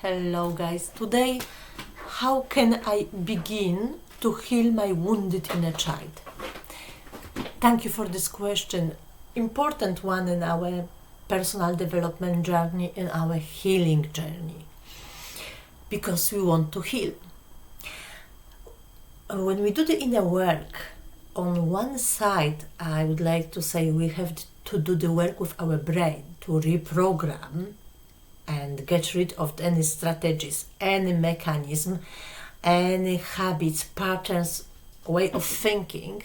Hello guys, today how can I begin to heal my wounded inner child? Thank you for this question, important one in our personal development journey, in our healing journey, because we want to heal. When we do the inner work, on one side I would like to say we have to do the work with our brain to reprogram and get rid of any strategies, any mechanism, any habits, patterns, way of thinking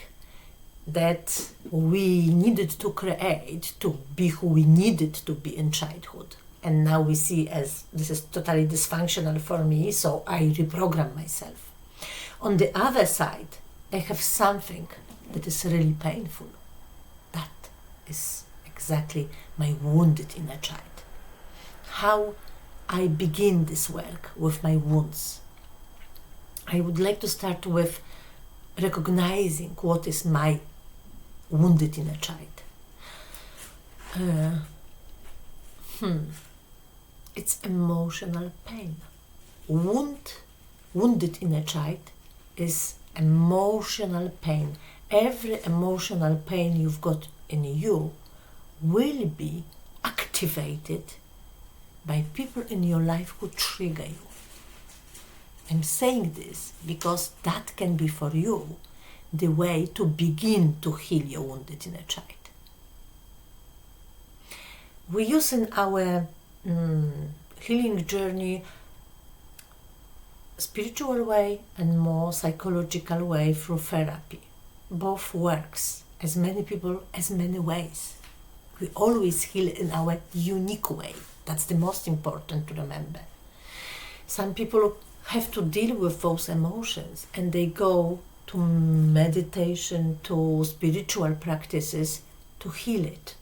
that we needed to create to be who we needed to be in childhood. And now we see as this is totally dysfunctional for me, so I reprogram myself. On the other side, I have something that is really painful. That is exactly my wounded inner child. How I begin this work with my wounds. I would like to start with recognizing what is my wounded inner child. It's emotional pain. Wounded inner child is emotional pain. Every emotional pain you've got in you will be activated by people in your life who trigger you. I'm saying this because that can be for you the way to begin to heal your wounded inner child. We use in our healing journey spiritual way and more psychological way through therapy. Both works, as many people, as many ways. We always heal in our unique way. That's the most important to remember. Some people have to deal with those emotions and they go to meditation, to spiritual practices to heal it.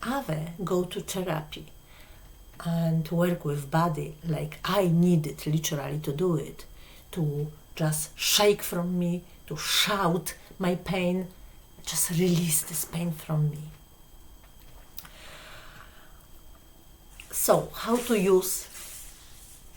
Others go to therapy and work with body like I needed literally to do it, to just shake from me, to shout my pain, just release this pain from me. So, how to use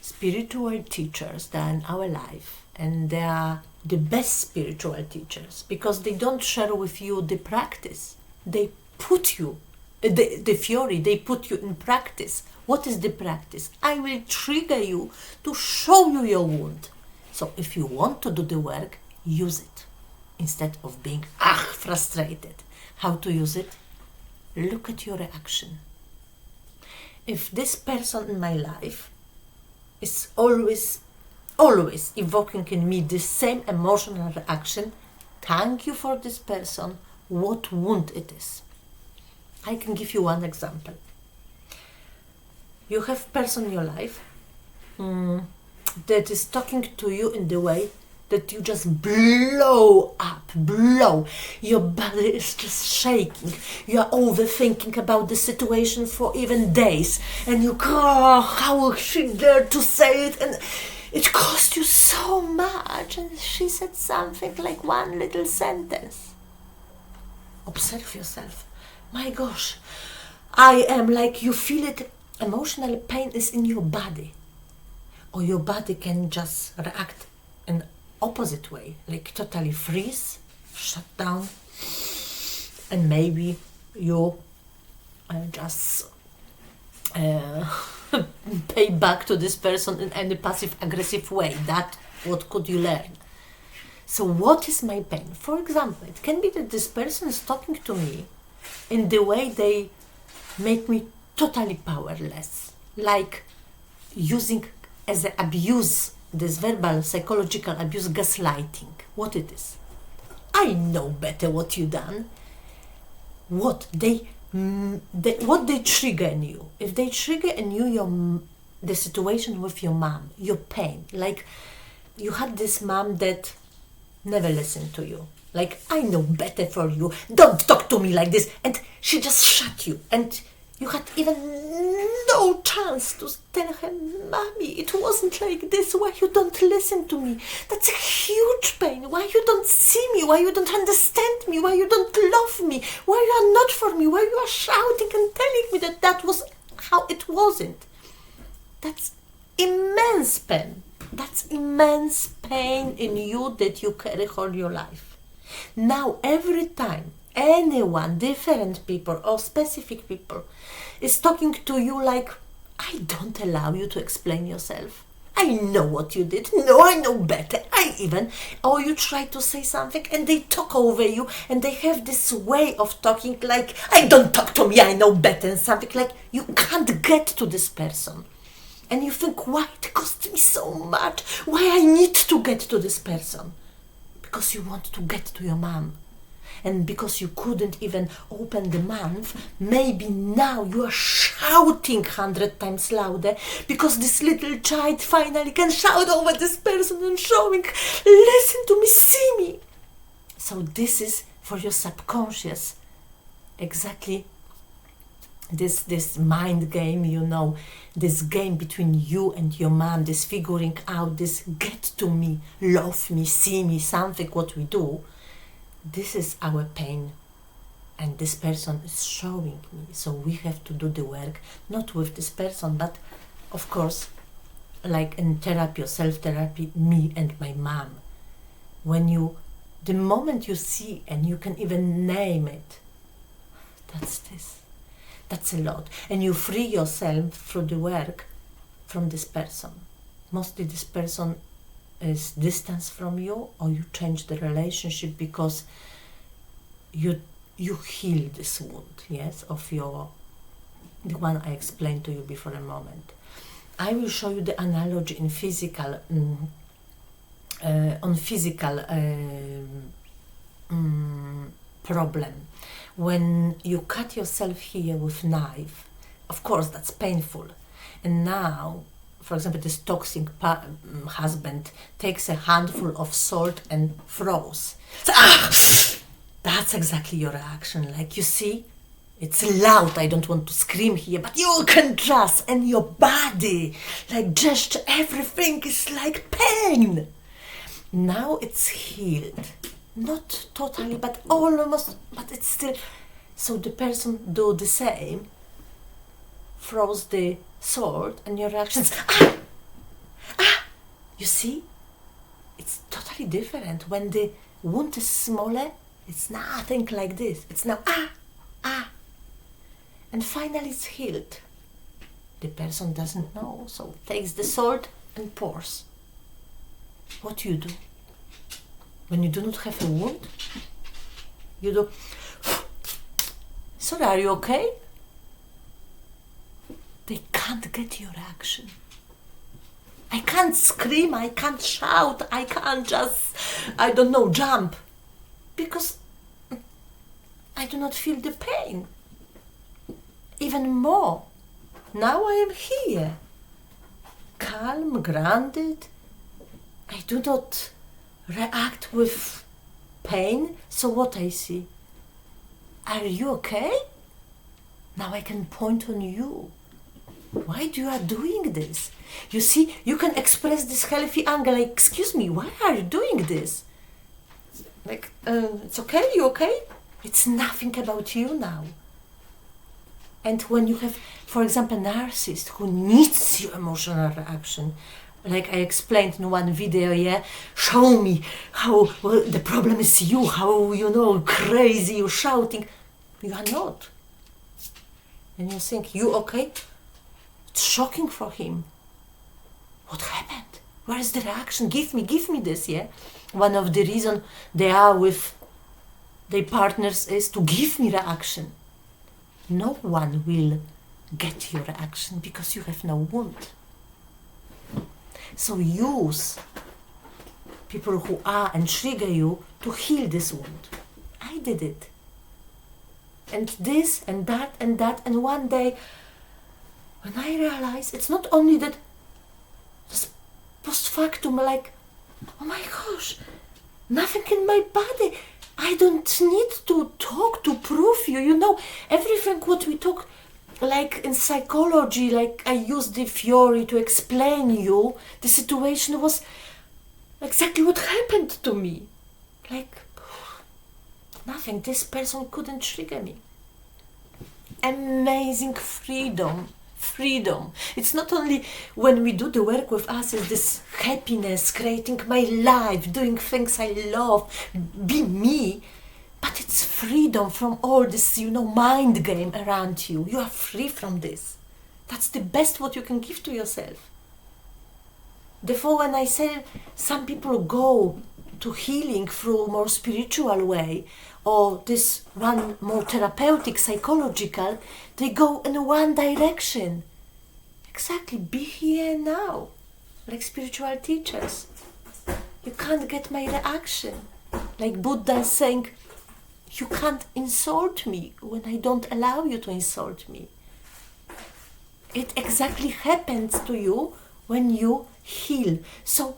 spiritual teachers that are in our life, and they are the best spiritual teachers because they don't share with you the practice. They put you, the theory, they put you in practice. What is the practice? I will trigger you to show you your wound. So if you want to do the work, use it instead of being frustrated. How to use it? Look at your reaction. If this person in my life is always evoking in me the same emotional reaction, thank you for this person, what wound it is. I can give you one example. You have a person in your life that is talking to you in the way that you just blow. Your body is just shaking. You are overthinking about the situation for even days. And you cry, how will she dare to say it? And it cost you so much. And she said something like one little sentence. Observe yourself. My gosh, I am like, you feel it. Emotional pain is in your body. Or your body can just react in opposite way, like totally freeze, shut down, and maybe you just pay back to this person in any passive aggressive way. That what could you learn? So what is my pain? For example, it can be that this person is talking to me in the way they make me totally powerless, like using as an abuse, this verbal psychological abuse, gaslighting. What it is? I know better what you done. What they trigger in you. If they trigger in you the situation with your mom, your pain, like you had this mom that never listened to you. Like, I know better for you. Don't talk to me like this. And she just shut you. And you had even no chance to tell her, Mommy, it wasn't like this. Why you don't listen to me? That's a huge pain. Why you don't see me? Why you don't understand me? Why you don't love me? Why you are not for me? Why you are shouting and telling me that was how it wasn't? That's immense pain. That's immense pain in you that you carry all your life. Now, every time anyone, different people or specific people, is talking to you like, I don't allow you to explain yourself. I know what you did. No, I know better. Or you try to say something and they talk over you and they have this way of talking like, I don't talk to me, I know better, and something like you can't get to this person. And you think, why it cost me so much? Why I need to get to this person? Because you want to get to your mom. And because you couldn't even open the mouth, maybe now you are shouting 100 times louder because this little child finally can shout over this person and showing, listen to me, see me. So this is for your subconscious exactly this mind game, this game between you and your mom, this figuring out, this get to me, love me, see me, something what we do. This is our pain, and this person is showing me. So we have to do the work, not with this person, but of course, like in therapy or self-therapy, me and my mom. The moment you see and you can even name it, that's a lot. And you free yourself through the work from this person. Mostly this person is distance from you, or you change the relationship because you heal this wound, yes, of the one I explained to you before a moment. I will show you the analogy in physical problem. When you cut yourself here with knife, of course that's painful, and now, for example, this toxic husband takes a handful of salt and throws. So, that's exactly your reaction. Like, you see, it's loud. I don't want to scream here, but you can just, and your body, like gesture, everything is like pain. Now it's healed. Not totally, but almost, but it's still. So the person do the same, throws the sword, and your reactions, you see, it's totally different. When the wound is smaller, it's nothing like this. It's now and finally it's healed. The person doesn't know, so takes the sword and pours. What you do when you do not have a wound? You do, sorry, are you okay? They can't get your reaction. I can't scream, I can't shout, I can't just, jump. Because I do not feel the pain. Even more. Now I am here. Calm, grounded. I do not react with pain. So what I see? Are you okay? Now I can point on you. Why you are doing this? You see, you can express this healthy anger, like, excuse me, why are you doing this? Like, it's okay, you okay? It's nothing about you now. And when you have, for example, a narcissist who needs your emotional reaction, like I explained in one video, show me how the problem is you, how, crazy, you're shouting. You are not. And you think, you okay? It's shocking for him. What happened? Where is the reaction? Give me this, One of the reasons they are with their partners is to give me reaction. No one will get your reaction because you have no wound. So use people who are and trigger you to heal this wound. I did it. And this and that and that, and one day when I realized it's not only that just post factum, like, oh my gosh, nothing in my body. I don't need to talk to prove you. Everything what we talk, like in psychology, like I use the theory to explain you, the situation was exactly what happened to me. Like, nothing, this person couldn't trigger me. Amazing freedom freedom. It's not only when we do the work with us, is this happiness, creating my life, doing things I love, be me, but it's freedom from all this, mind game around you. You are free from this. That's the best what you can give to yourself. Therefore, when I say some people go to healing through a more spiritual way, or this one more therapeutic, psychological, they go in one direction. Exactly, be here and now, like spiritual teachers. You can't get my reaction. Like Buddha is saying, you can't insult me when I don't allow you to insult me. It exactly happens to you when you heal. So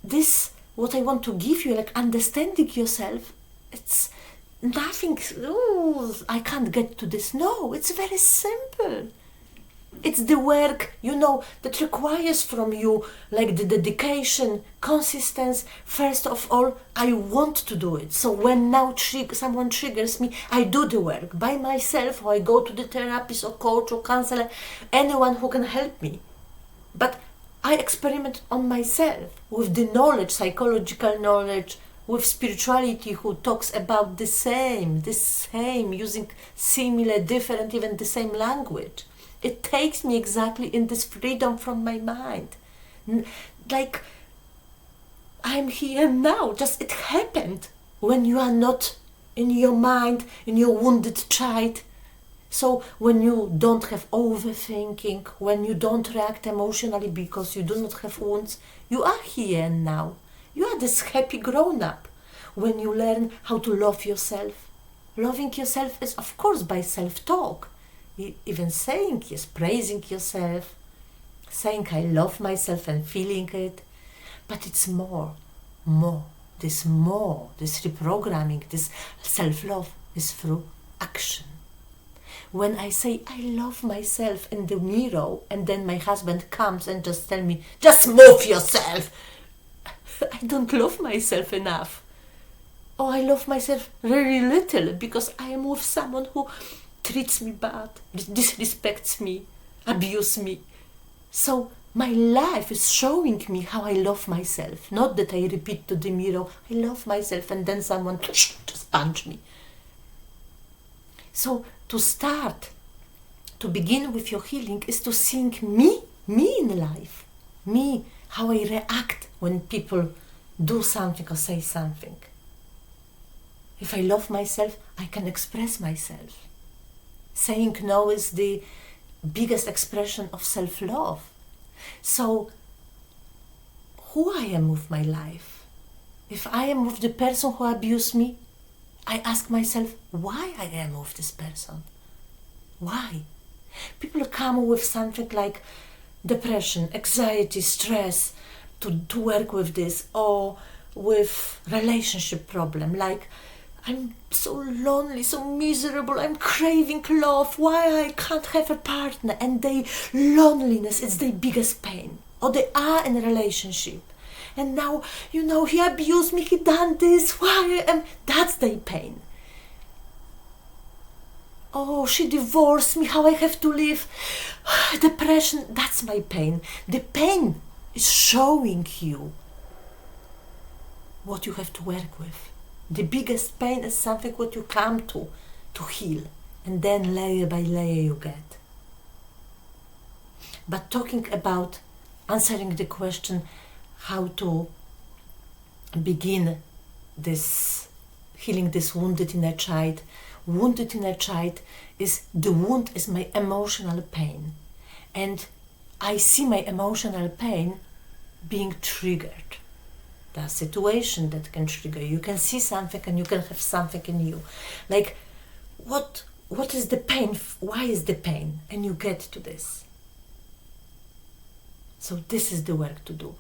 this, what I want to give you, like understanding yourself, it's nothing, I can't get to this. No, it's very simple. It's the work, that requires from you, like the dedication, consistency. First of all, I want to do it. So when now someone triggers me, I do the work by myself, or I go to the therapist or coach or counselor, anyone who can help me. But I experiment on myself with the knowledge, psychological knowledge, with spirituality who talks about the same, using similar, different, even the same language. It takes me exactly in this freedom from my mind. Like, I'm here now, just it happened when you are not in your mind, in your wounded child. So when you don't have overthinking, when you don't react emotionally because you do not have wounds, you are here and now. You are this happy grown-up. When you learn how to love yourself. Loving yourself is, of course, by self-talk. Even saying, yes, praising yourself, saying I love myself and feeling it. But it's more, this reprogramming, this self-love is through action. When I say I love myself in the mirror, and then my husband comes and just tell me, just move yourself. I don't love myself enough. Or I love myself very little because I am with someone who treats me bad, disrespects me, abuses me. So my life is showing me how I love myself. Not that I repeat to the mirror, I love myself, and then someone just punch me. So to begin with your healing is to seeing me in life. Me, how I react when people do something or say something. If I love myself, I can express myself. Saying no is the biggest expression of self-love. So, who I am with my life? If I am with the person who abused me, I ask myself, why I am with this person? Why? People come with something like depression, anxiety, stress to work with this, or with relationship problem, like I'm so lonely, so miserable, I'm craving love, why I can't have a partner, and their loneliness is their biggest pain. Or they are in a relationship, and now, he abused me, he done this, why I am, that's their pain. Oh, she divorced me, how I have to live, depression, that's my pain. The pain is showing you what you have to work with. The biggest pain is something what you come to heal, and then layer by layer you get. But talking about answering the question how to begin this healing this wounded inner child. Wounded inner child is, the wound is my emotional pain, and I see my emotional pain being triggered. The situation that can trigger you. You can see something and you can have something in you. Like, what is the pain? Why is the pain? And you get to this. So this is the work to do.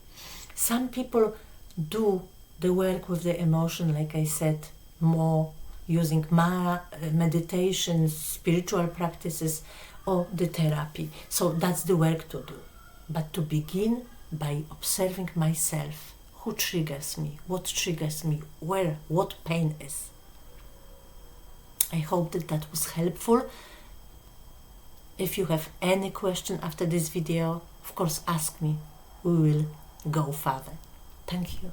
Some people do the work with the emotion, like I said, more using meditation, spiritual practices, or the therapy. So that's the work to do. But to begin by observing myself. Who triggers me? What triggers me? Where? What pain is? I hope that was helpful. If you have any question after this video, of course ask me. We will go further. Thank you.